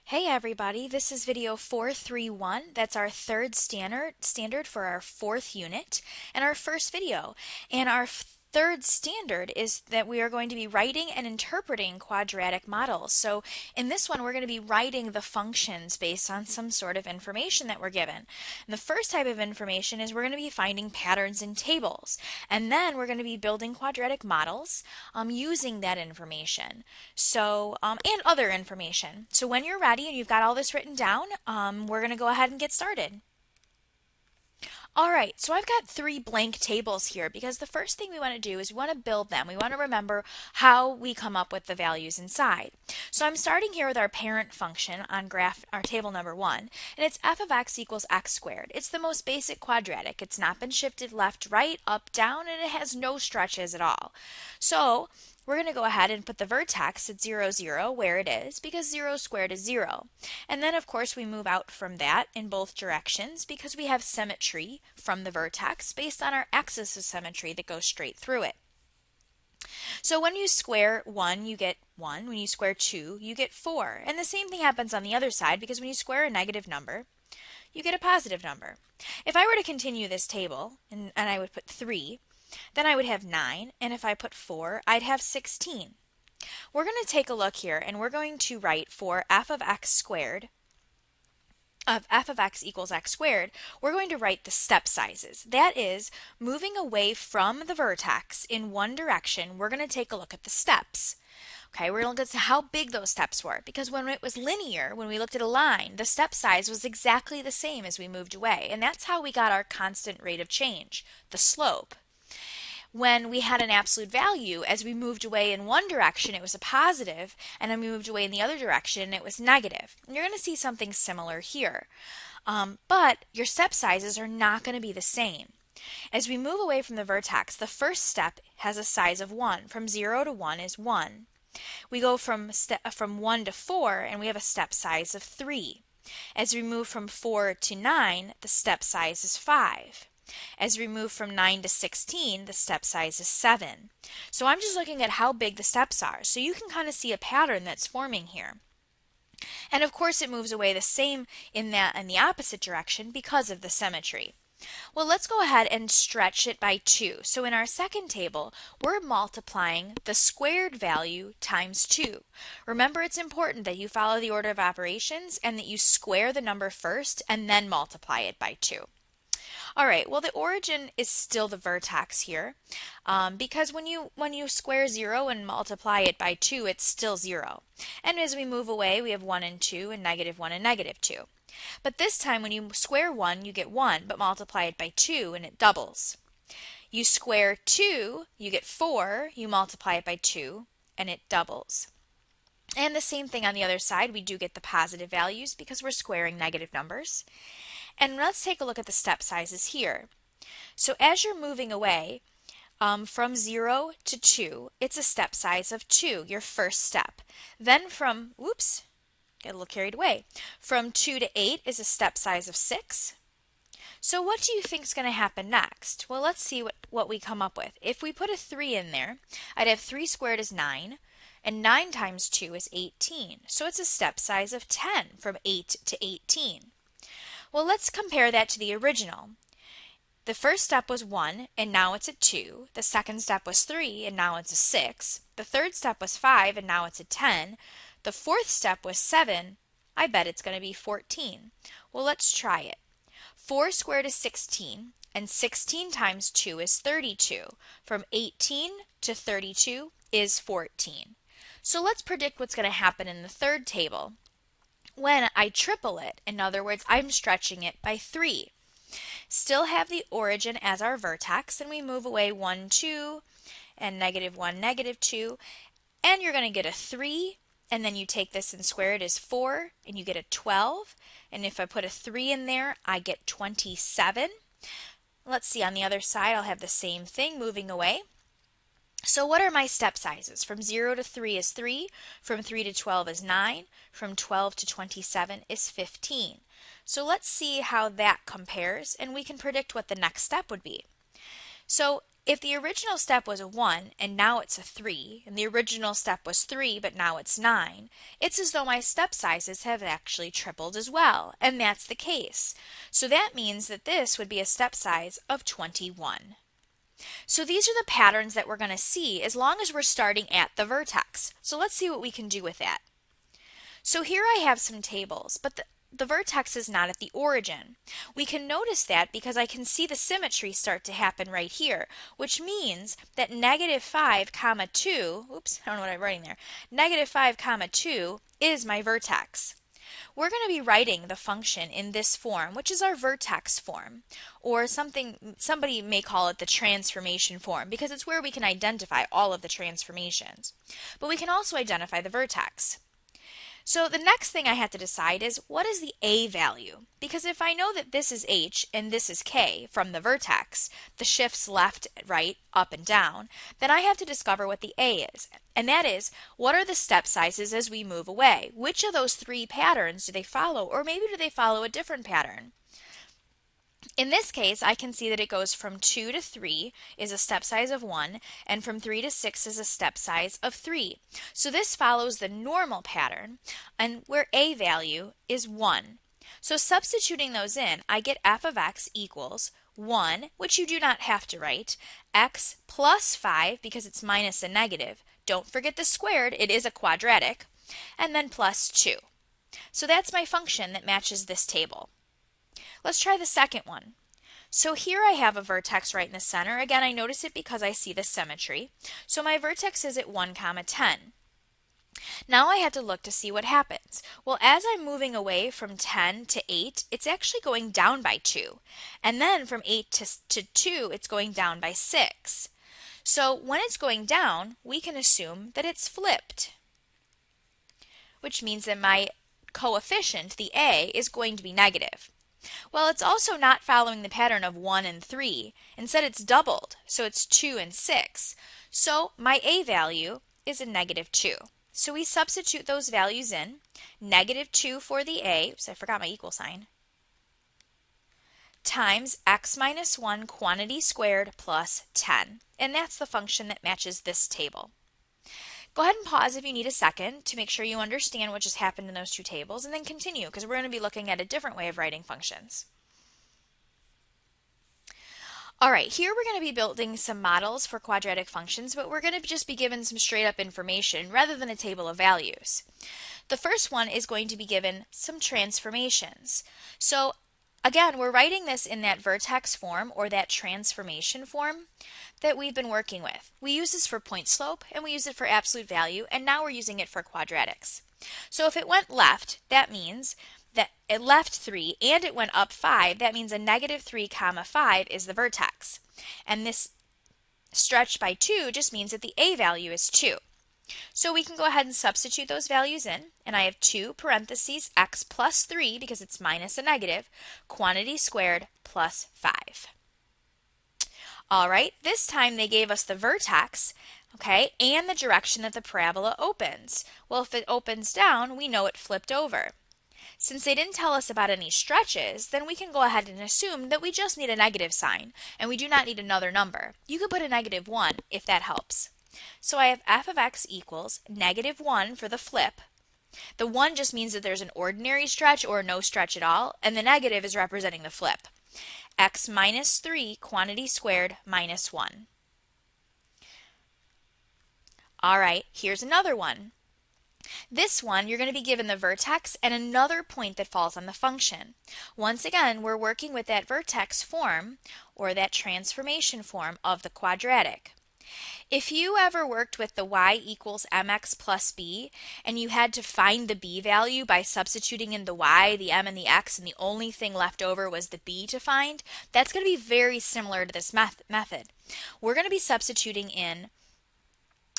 Hey everybody, this is video 431. That's our third standard for our fourth unit and our first video. And our third standard is that we are going to be writing and interpreting quadratic models. So in this one, we're going to be writing the functions based on some sort of information that we're given. And the first type of information is we're going to be finding patterns in tables. And then we're going to be building quadratic models using that information. And other information. So when you're ready and you've got all this written down, we're going to go ahead and get started. All right, so I've got three blank tables here because the first thing we want to do is we want to build them. We want to remember how we come up with the values inside. So I'm starting here with our parent function on our table number 1, and it's f of x equals x squared. It's the most basic quadratic. It's not been shifted left, right, up, down, and it has no stretches at all. So we're going to go ahead and put the vertex at 0, 0 where it is because 0 squared is 0. And then of course we move out from that in both directions because we have symmetry from the vertex based on our axis of symmetry that goes straight through it. So when you square 1, you get 1. When you square 2, you get 4. And the same thing happens on the other side because when you square a negative number, you get a positive number. If I were to continue this table and I would put 3, then I would have 9, and if I put 4, I'd have 16. We're going to take a look here, and we're going to write for f of x squared, of f of x equals x squared, we're going to write the step sizes. That is, moving away from the vertex in one direction, we're going to take a look at the steps. Okay, we're going to look at how big those steps were, because when it was linear, when we looked at a line, the step size was exactly the same as we moved away, and that's how we got our constant rate of change, the slope. When we had an absolute value, as we moved away in one direction, it was a positive, and then we moved away in the other direction, it was negative. And you're going to see something similar here. But your step sizes are not going to be the same. As we move away from the vertex, the first step has a size of 1. From 0 to 1 is 1. We go from 1 to 4, and we have a step size of 3. As we move from 4 to 9, the step size is 5. As we move from 9 to 16, the step size is 7. So I'm just looking at how big the steps are. So you can kind of see a pattern that's forming here. And of course it moves away the same in the opposite direction because of the symmetry. Well, let's go ahead and stretch it by 2. So in our second table, we're multiplying the squared value times 2. Remember, it's important that you follow the order of operations and that you square the number first and then multiply it by 2. All right, well the origin is still the vertex here because when you square 0 and multiply it by 2, it's still 0. And as we move away, we have 1 and 2 and negative 1 and negative 2. But this time when you square 1, you get 1, but multiply it by 2 and it doubles. You square 2, you get 4, you multiply it by 2 and it doubles. And the same thing on the other side, we do get the positive values because we're squaring negative numbers. And let's take a look at the step sizes here. So as you're moving away from 0 to 2, it's a step size of 2, your first step. Then get a little carried away. From 2 to 8 is a step size of 6. So what do you think is going to happen next? Well, let's see what we come up with. If we put a 3 in there, I'd have 3 squared is 9, and 9 times 2 is 18. So it's a step size of 10 from 8 to 18. Well, let's compare that to the original. The first step was 1, and now it's a 2. The second step was 3, and now it's a 6. The third step was 5, and now it's a 10. The fourth step was 7. I bet it's going to be 14. Well, let's try it. 4 squared is 16, and 16 times 2 is 32. From 18 to 32 is 14. So let's predict what's going to happen in the third table. When I triple it, in other words, I'm stretching it by 3. Still have the origin as our vertex, and we move away 1, 2, and negative 1, negative 2, and you're going to get a 3, and then you take this and square it as 4, and you get a 12, and if I put a 3 in there, I get 27. Let's see, on the other side, I'll have the same thing moving away. So what are my step sizes? From 0 to 3 is 3, from 3 to 12 is 9, from 12 to 27 is 15. So let's see how that compares, and we can predict what the next step would be. So if the original step was a 1 and now it's a 3, and the original step was 3 but now it's 9, it's as though my step sizes have actually tripled as well, and that's the case. So that means that this would be a step size of 21. So these are the patterns that we're going to see as long as we're starting at the vertex. So let's see what we can do with that. So here I have some tables, but the vertex is not at the origin. We can notice that because I can see the symmetry start to happen right here, which means that negative 5 comma 2, oops, I don't know what I'm writing there, negative 5 comma 2 is my vertex. We're going to be writing the function in this form, which is our vertex form, or somebody may call it the transformation form, because it's where we can identify all of the transformations. But we can also identify the vertex. So the next thing I have to decide is, what is the a value? Because if I know that this is h and this is k from the vertex, the shifts left, right, up, and down, then I have to discover what the a is. And that is, what are the step sizes as we move away? Which of those three patterns do they follow? Or maybe do they follow a different pattern? In this case, I can see that it goes from 2 to 3 is a step size of 1, and from 3 to 6 is a step size of 3. So this follows the normal pattern, and where a value is 1. So substituting those in, I get f of x equals 1, which you do not have to write, x plus 5, because it's minus a negative. Don't forget the squared, it is a quadratic, and then plus 2. So that's my function that matches this table. Let's try the second one. So here I have a vertex right in the center. Again, I notice it because I see the symmetry. So my vertex is at 1 comma 10. Now I have to look to see what happens. Well, as I'm moving away from 10 to 8, it's actually going down by 2. And then from 8 to 2, it's going down by 6. So when it's going down, we can assume that it's flipped, which means that my coefficient, the a, is going to be negative. Well, it's also not following the pattern of 1 and 3. Instead, it's doubled, so it's 2 and 6. So my a value is a negative 2. So we substitute those values in. Negative 2 for the a, oops, I forgot my equal sign, times x minus 1 quantity squared plus 10. And that's the function that matches this table. Go ahead and pause if you need a second to make sure you understand what just happened in those two tables, and then continue because we're going to be looking at a different way of writing functions. All right, here we're going to be building some models for quadratic functions, but we're going to just be given some straight up information rather than a table of values. The first one is going to be given some transformations. So again, we're writing this in that vertex form or that transformation form that we've been working with. We use this for point slope and we use it for absolute value, and now we're using it for quadratics. So if it went left, that means that it left 3 and it went up 5, that means a negative 3 comma 5 is the vertex. And this stretched by 2 just means that the a value is 2. So we can go ahead and substitute those values in, and I have 2 parentheses x plus 3 because it's minus a negative, quantity squared plus 5. All right, this time they gave us the vertex, okay, and the direction that the parabola opens. Well, if it opens down, we know it flipped over. Since they didn't tell us about any stretches, then we can go ahead and assume that we just need a negative sign, and we do not need another number. You could put a negative 1 if that helps. So I have f of x equals negative 1 for the flip. The 1 just means that there's an ordinary stretch or no stretch at all, and the negative is representing the flip. X minus 3 quantity squared minus 1. All right, here's another one. This one, you're going to be given the vertex and another point that falls on the function. Once again, we're working with that vertex form or that transformation form of the quadratic. If you ever worked with the y equals mx plus b and you had to find the b value by substituting in the y, the m, and the x, and the only thing left over was the b to find, that's going to be very similar to this method. We're going to be substituting in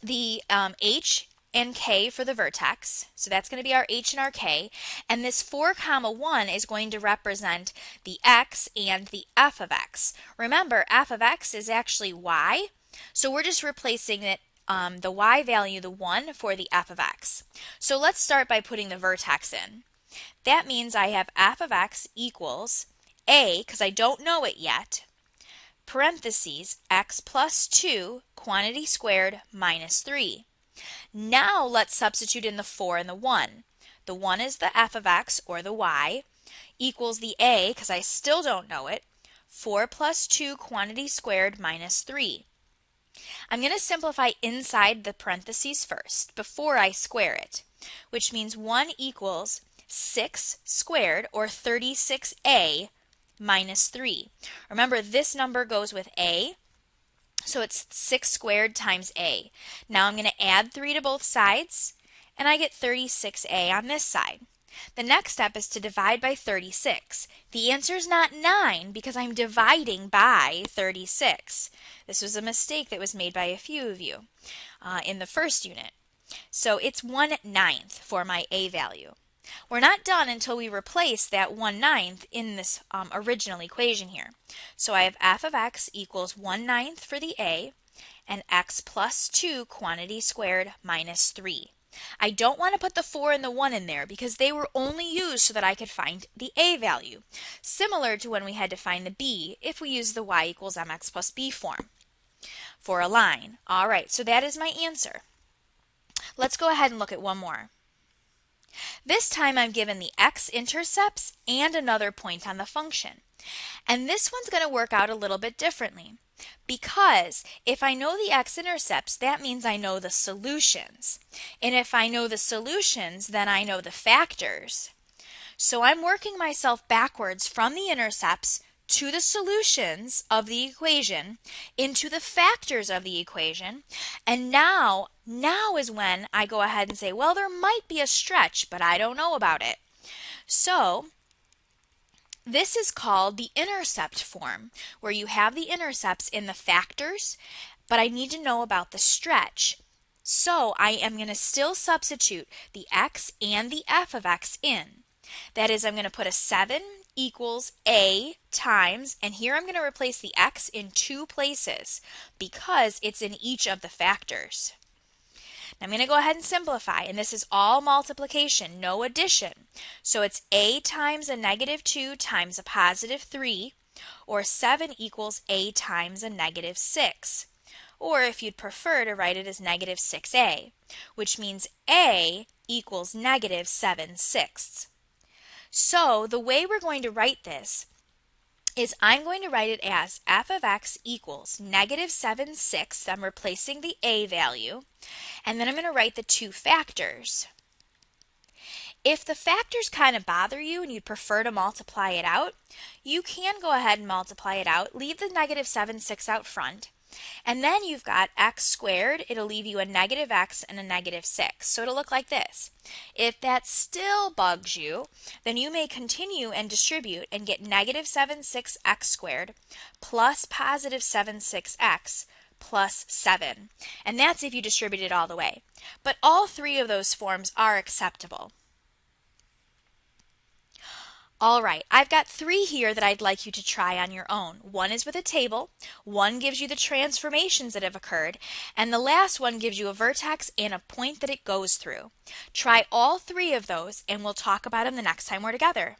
the h and k for the vertex, so that's going to be our h and our k, and this 4 comma 1 is going to represent the x and the f of x. Remember, f of x is actually y, so we're just replacing it, the y value, the 1, for the f of x. So let's start by putting the vertex in. That means I have f of x equals a, because I don't know it yet, parentheses, x plus 2, quantity squared, minus 3. Now let's substitute in the 4 and the 1. The 1 is the f of x, or the y, equals the a, because I still don't know it, 4 plus 2 quantity squared minus 3. I'm going to simplify inside the parentheses first before I square it, which means 1 equals 6 squared, or 36a, minus 3. Remember, this number goes with a, so it's 6 squared times a. Now I'm going to add 3 to both sides, and I get 36a on this side. The next step is to divide by 36. The answer is not 9 because I'm dividing by 36. This was a mistake that was made by a few of you in the first unit. So it's 1/9 for my a value. We're not done until we replace that 1/9 in this original equation here. So I have f of x equals 1/9 for the a, and x plus 2 quantity squared minus 3. I don't want to put the 4 and the 1 in there because they were only used so that I could find the a value, similar to when we had to find the b if we use the y equals mx plus b form for a line. All right, so that is my answer. Let's go ahead and look at one more. This time I'm given the x-intercepts and another point on the function. And this one's going to work out a little bit differently, because if I know the x-intercepts, that means I know the solutions. And if I know the solutions, then I know the factors. So I'm working myself backwards from the intercepts to the solutions of the equation into the factors of the equation, and now is when I go ahead and say, well, there might be a stretch, but I don't know about it. So this is called the intercept form, where you have the intercepts in the factors, but I need to know about the stretch. So I am going to still substitute the x and the f of x in. That is, I'm going to put a 7 equals a times, and here I'm going to replace the x in 2 places because it's in each of the factors. Now I'm going to go ahead and simplify, and this is all multiplication, no addition. So it's a times a negative 2 times a positive 3, or 7 equals a times a negative 6. Or if you'd prefer to write it as negative 6a, which means a equals negative 7/6. So the way we're going to write this is I'm going to write it as f of x equals negative 7/6. I'm replacing the a value, and then I'm going to write the 2 factors. If the factors kind of bother you and you'd prefer to multiply it out, you can go ahead and multiply it out, leave the negative 7/6 out front, and then you've got x squared. It'll leave you a negative x and a negative 6. So it'll look like this. If that still bugs you, then you may continue and distribute and get negative 7/6x squared plus positive 7/6x plus 7. And that's if you distribute it all the way. But all 3 of those forms are acceptable. All right, I've got 3 here that I'd like you to try on your own. One is with a table, one gives you the transformations that have occurred, and the last one gives you a vertex and a point that it goes through. Try all 3 of those, and we'll talk about them the next time we're together.